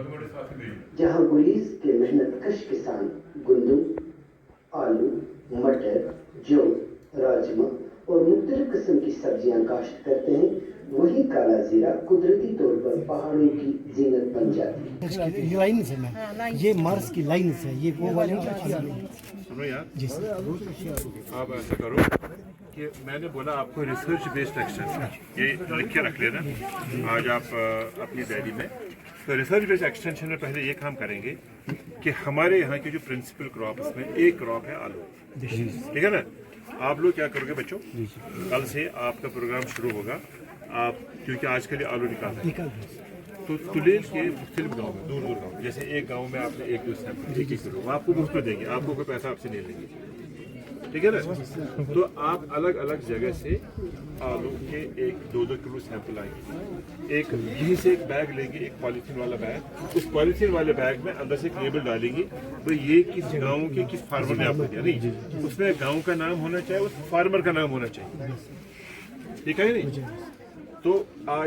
जहां गुरीज के मेहनत कश किसान गुंदम, आलू, मटर, जौ, राजमा और मुख्तलिफ किस्म की सब्जियां काश्त करते हैं, वही काला जीरा कुदरती तौर पर पहाड़ों की जीनत बन जाती है। ये लाइन से मैं ये मार्स की लाइन से ये वो वाली सुनो यार, जी सर। आप ऐसा करो कि मैंने बोला आपको रिसर्च बेस्ड एक्सटेंशन ये लिख के रख लेना आज आप अपनी डायरी में। तो रिसर्च बेस्ड एक्सटेंशन में पहले ये काम करेंगे कि हमारे यहाँ की जो प्रिंसिपल क्रॉप उसमें एक क्रॉप है आलू, ठीक है ना। आप लोग क्या करोगे बच्चों, कल से आपका प्रोग्राम शुरू होगा। आप क्योंकि आजकल ये आलू निकालते हैं तो तुलेल के मुख्तलिफ गाँव में दूर दूर गाँव, जैसे एक गाँव में आपने एक दो सैंपल किलो वो आपको मुफ्त में देंगे, आपको कोई पैसा आपसे नहीं लेंगे, ठीक है ना। तो आप अलग अलग जगह से आलू के एक दो किलो सैंपल आएंगे, एक यहीं से एक बैग लेंगे, एक पॉलीथीन वाला बैग, उस पॉलीथीन वाले बैग में अंदर से एक लेबल डालेंगे तो ये किस गाँव के किस फार्मर ने आपको दिया, नहीं उसमें गाँव का नाम होना चाहिए, उस फार्मर का नाम होना चाहिए, ठीक है नहीं। तो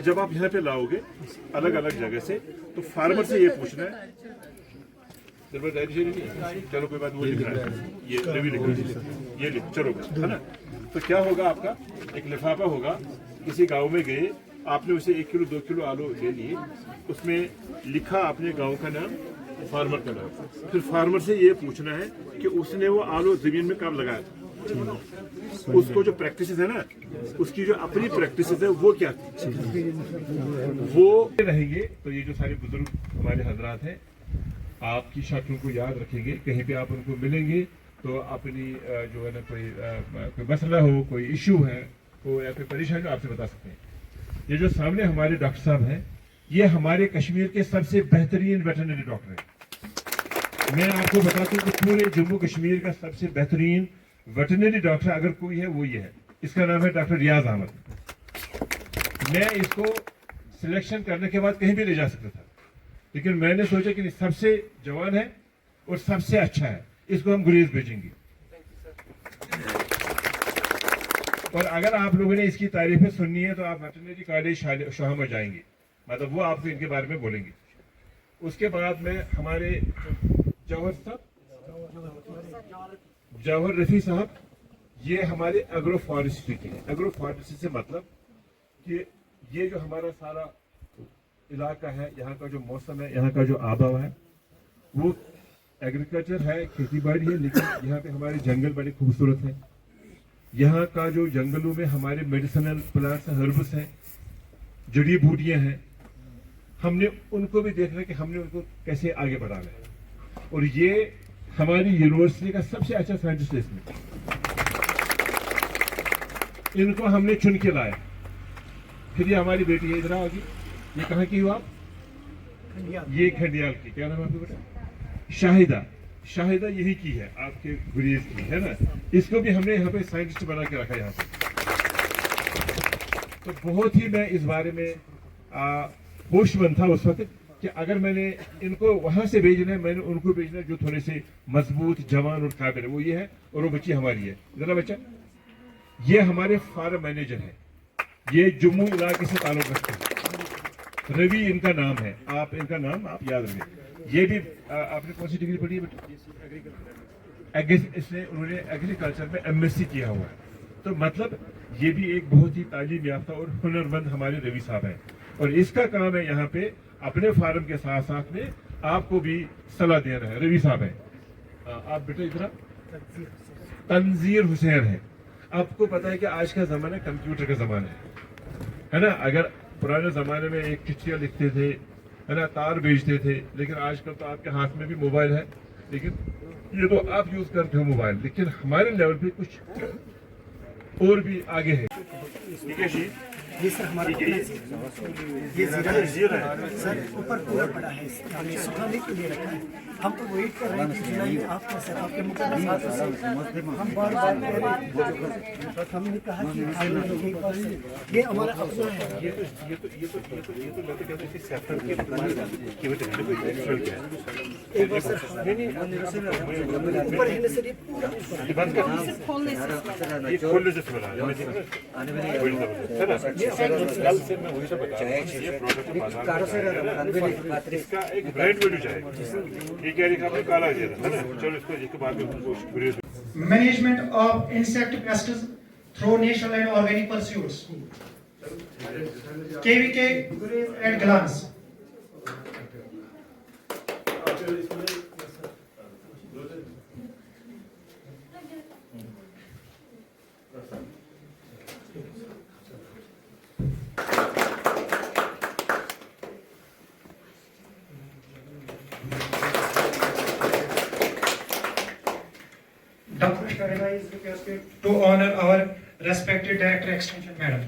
जब आप यहाँ पे लाओगे अलग अलग जगह से तो फार्मर से ये पूछना है, चलो कोई बात, वो लिख रहा है, ये रवि लिख रहा है, ये लिख चलो है ना। तो क्या होगा, आपका एक लिफाफा होगा, किसी गांव में गए आपने उसे 1 किलो 2 किलो आलू ले लिए, उसमें लिखा आपने गांव का नाम, फार्मर का नाम, फिर फार्मर से ये पूछना है कि उसने वो आलू जमीन में कब लगाया था, उसको जो प्रैक्टिस है ना, उसकी जो अपनी प्रैक्टिस है वो क्या थी, वो रहेंगे। तो ये जो सारे बुजुर्ग हमारे हजरात हैं आपकी शक्लों को याद रखेंगे, कहीं पे आप उनको मिलेंगे तो अपनी जो है ना कोई मसला हो, कोई इश्यू है हो या कोई परेशानी आपसे बता सकते हैं। ये जो सामने हमारे डॉक्टर साहब हैं ये हमारे कश्मीर के सबसे बेहतरीन वेटरनरी डॉक्टर हैं। मैं आपको बताता हूँ कि पूरे जम्मू कश्मीर का सबसे बेहतरीन वेटरनरी डॉक्टर अगर कोई है वो ये है, इसका नाम है डॉक्टर रियाज अहमद। मैं इसको सिलेक्शन करने के बाद कहीं भी ले जा सकता था, लेकिन मैंने सोचा कि सबसे जवान है और सबसे अच्छा है, इसको हम गुरेज भेजेंगे। और अगर आप लोगों ने इसकी तारीफें सुननी है तो आप वेटरनरी कॉलेज शाह में जाएंगे, मतलब वो आपको इनके बारे में बोलेंगे। उसके बाद में हमारे जवाहर रफी साहब, ये हमारे एग्रो फॉरेस्ट्री के हैं। एग्रो फॉरेस्ट्री से मतलब कि ये जो हमारा सारा इलाका है, यहाँ का जो मौसम है, यहाँ का जो आबहवा है, वो एग्रीकल्चर है, खेती बाड़ी है, लेकिन यहाँ पे हमारे जंगल बड़े खूबसूरत हैं। यहाँ का जो जंगलों में हमारे मेडिसिनल प्लांट्स हैं, हर्ब्स हैं, जड़ी बूटियाँ हैं, हमने उनको भी देखना कि हमने उनको कैसे आगे बढ़ाना है। और ये हमारी यूनिवर्सिटी का सबसे अच्छा साइंटिस्ट है इसमें, इनको हमने चुन के लाया। फिर ये हमारी बेटी है, इधर आ गई, ये कहाँ की हो आप, ये खंडियाल की, क्या नाम है आपका बेटा, शाहिदा। शाहिदा यही की है, आपके गुरेज की है ना। इसको भी हमने यहाँ पे साइंटिस्ट बना के रखा यहाँ पे। तो बहुत ही मैं इस बारे में होशमंद था उस वक्त कि अगर मैंने इनको वहां से भेजना है, मैंने उनको भेजना है जो थोड़े से मजबूत, जवान और काबिल है, वो ये है, और वो बच्ची हमारी है। जरा बच्चा, ये हमारे फार्म मैनेजर है, ये जम्मू इलाके से ताल्लुक रखते हैं, रवि इनका नाम है, आप इनका नाम आप याद रखें। ये भी आपने कौन सी डिग्री पढ़ी है बेटा, इसने उन्होंने एग्रीकल्चर में MSc किया हुआ है। तो मतलब ये भी एक बहुत ही तालीम याफ्ता और हुनरमंद हमारे रवि साहब हैं, और इसका काम है यहाँ पे अपने फार्म के साथ साथ में आपको भी सलाह देना है। रवि साहब है, आप बेटा इधर, तंजीर हुसैन है। आपको पता है कि आज का जमाना कंप्यूटर का जमाना है ना। अगर पुराने जमाने में एक चिट्ठियां लिखते थे, है ना, तार भेजते थे, लेकिन आजकल तो आपके हाथ में भी मोबाइल है, लेकिन ये तो आप यूज करते हो मोबाइल, लेकिन हमारे लेवल पे कुछ और भी आगे है। ठीक है जी, ये सर हमारा ये जीरा है सर, ऊपर पूरा पड़ा है, हमने सुखाने के लिए रखा है। हम तो वेट कर रहे हैं कि जुलाई में आपका सर आपके मुकदमे हम बार बार कह रहे हैं, बस हमने कहा कि ये हमारा अपना है। ये तो मैं तो कहता हूं सेक्टर के एक बार सर ऊपर है सर, ये पूरा बंद कर, ये खोलने से बना है, कल से मैं वही तो बता रहा हूँ ये प्रोडक्ट बाजार में जाएगा, इसका एक ब्रांड वैल्यू जाएगा। ये कह रही है काला जीरा है ना, चलो इसको इसके बाद में उनको Management of insect pests through natural and organic pursuits. KVK at glance. Dr. Sharada is requested to honor our respected Director Extension Madam.